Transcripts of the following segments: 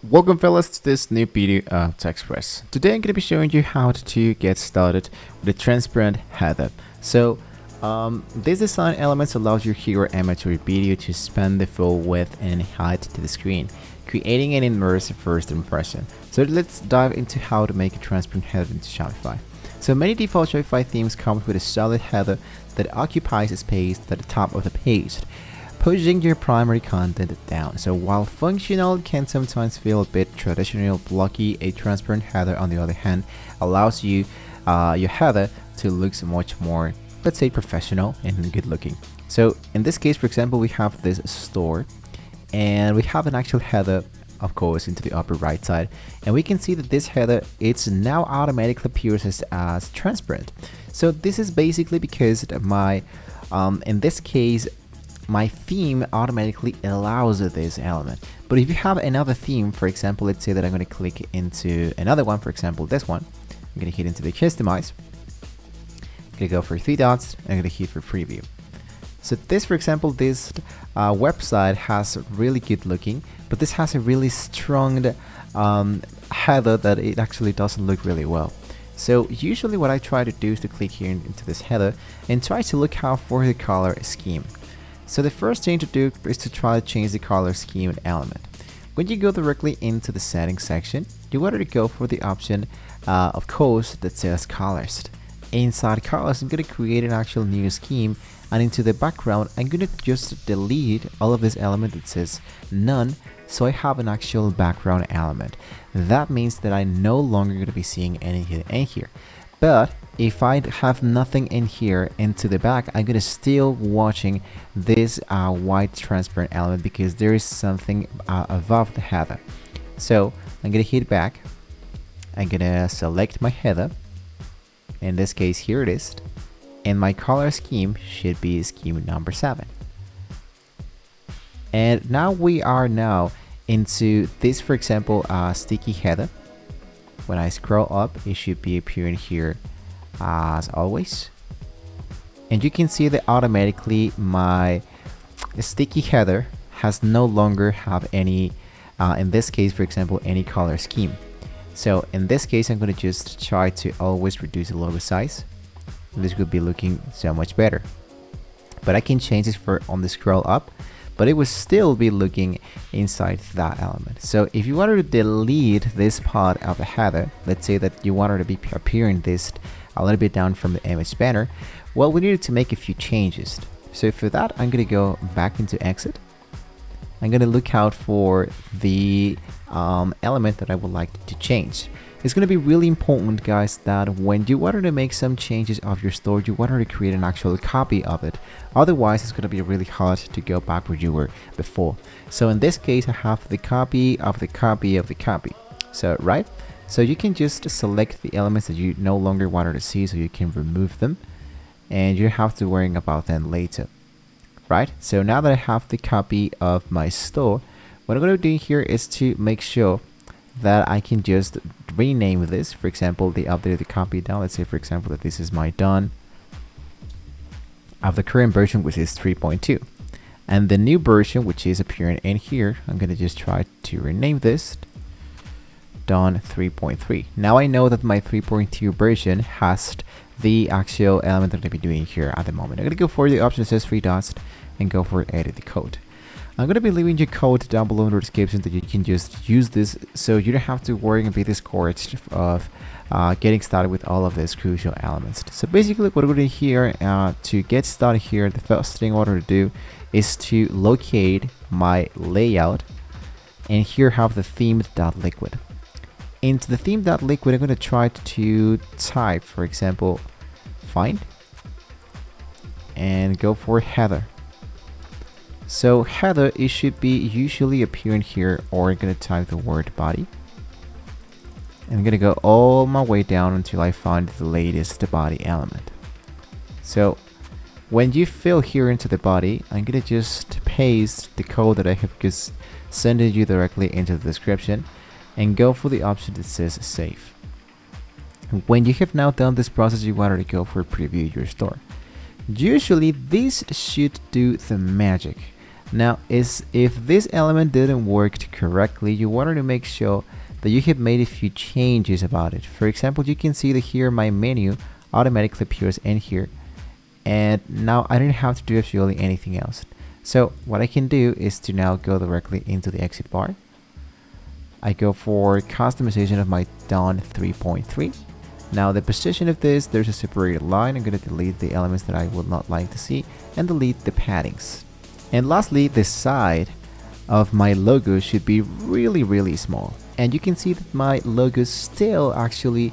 Welcome fellas to this new video of TechExpress. Today I'm going to be showing you how to get started with a transparent header. This design elements allows your hero image or video to span the full width and height to the screen, creating an immersive first impression. So let's dive into how to make a transparent header into Shopify. So many default Shopify themes come with a solid header that occupies a space at the top of the page, pushing your primary content down. So while functional, it can sometimes feel a bit traditional blocky. A transparent header, on the other hand, allows you your header to look much more, let's say, professional and good looking. So in this case, for example, we have this store and we have an actual header, of course, into the upper right side, and we can see that this header, it's now automatically appears as transparent. So this is basically because my in this case my theme automatically allows this element. But if you have another theme, for example, let's say that I'm going to click into another one, for example this one, I'm going to hit into the customize, I'm going to go for 3 dots, and I'm going to hit for preview. So this, for example, this website has really good looking, but this has a really strong header that it actually doesn't look really well. So usually what I try to do is to click here into this header and try to look out for the color scheme. So the first thing to do is to try to change the color scheme element. When you go directly into the settings section, you want to go for the option, of course, that says colors. Inside colors, I'm going to create an actual new scheme, and into the background, I'm going to just delete all of this element that says none, so I have an actual background element. That means that I'm no longer going to be seeing anything in here. But if I have nothing in here into the back, I'm gonna still watching this white transparent element because there is something above the header. So I'm gonna hit back, I'm gonna select my header, in this case here it is, and my color scheme should be scheme number 7. And now we are into this, for example, sticky header. When I scroll up, it should be appearing here as always. And you can see that automatically my sticky header has no longer have any, in this case, for example, any color scheme. So in this case, I'm going to just try to always reduce the logo size. This will be looking so much better. But I can change this for on the scroll up, but it will still be looking inside that element. So if you wanted to delete this part of the header, let's say that you wanted to be appearing this a little bit down from the image banner, well, we needed to make a few changes. So for that, I'm going to go back into exit. I'm going to look out for the element that I would like to change. It's going to be really important, guys, that when you wanted to make some changes of your store, you wanted to create an actual copy of it. Otherwise, it's going to be really hard to go back where you were before. So in this case, I have the copy of the copy of the copy. So, right? So you can just select the elements that you no longer wanted to see, so you can remove them. And you don't have to worry about them later. Right? So now that I have the copy of my store, what I'm going to do here is to make sure that I can just rename this. For example, the updated copy down. Let's say, for example, that this is my done of the current version, which is 3.2, and the new version, which is appearing in here, I'm going to just try to rename this done 3.3. Now I know that my 3.2 version has the actual element that I'm going to be doing here at the moment. I'm going to go for the option that says 3 dots and go for edit the code. I'm going to be leaving your code down below in the description that you can just use this, so you don't have to worry and be discouraged of getting started with all of these crucial elements. So basically what we're going to do here, to get started here, the first thing I want to do is to locate my layout, and here have the theme.liquid. Into the theme.liquid, I'm going to try to type, for example, find, and go for header. So header, it should be usually appearing here, or I'm going to type the word body. I'm going to go all my way down until I find the latest body element. So when you fill here into the body, I'm going to just paste the code that I have just sent you directly into the description and go for the option that says save. When you have now done this process, you want to go for preview your store. Usually this should do the magic. Now, if this element didn't work correctly, you wanted to make sure that you have made a few changes about it. For example, you can see that here my menu automatically appears in here, and now I don't have to do absolutely anything else. So what I can do is to now go directly into the exit bar. I go for customization of my Dawn 3.3. Now the position of this, there's a separated line. I'm going to delete the elements that I would not like to see and delete the paddings. And lastly, the side of my logo should be really small. And you can see that my logo still actually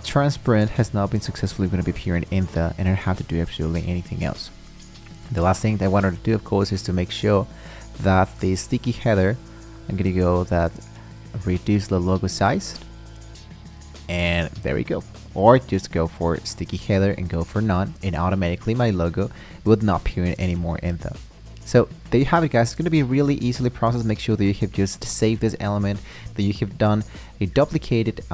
transparent, has not been successfully going to be appearing in the, and I don't have to do absolutely anything else. The last thing that I wanted to do, of course, is to make sure that the sticky header, I'm going to go that reduce the logo size, and there we go. Or just go for sticky header and go for none, and automatically my logo would not appear anymore in the. So there you have it, guys. It's going to be really easily processed. Make sure that you have just saved this element, that you have done a duplicated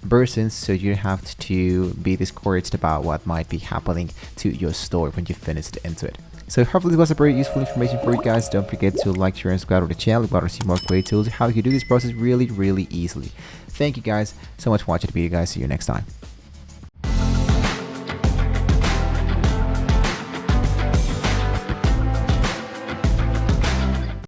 version, so you don't have to be discouraged about what might be happening to your store when you finish into it. So hopefully this was a very useful information for you guys. Don't forget to like, share, and subscribe to the channel if you want to see more great tools, how you can do this process really easily. Thank you guys so much for watching the video, guys. See you next time.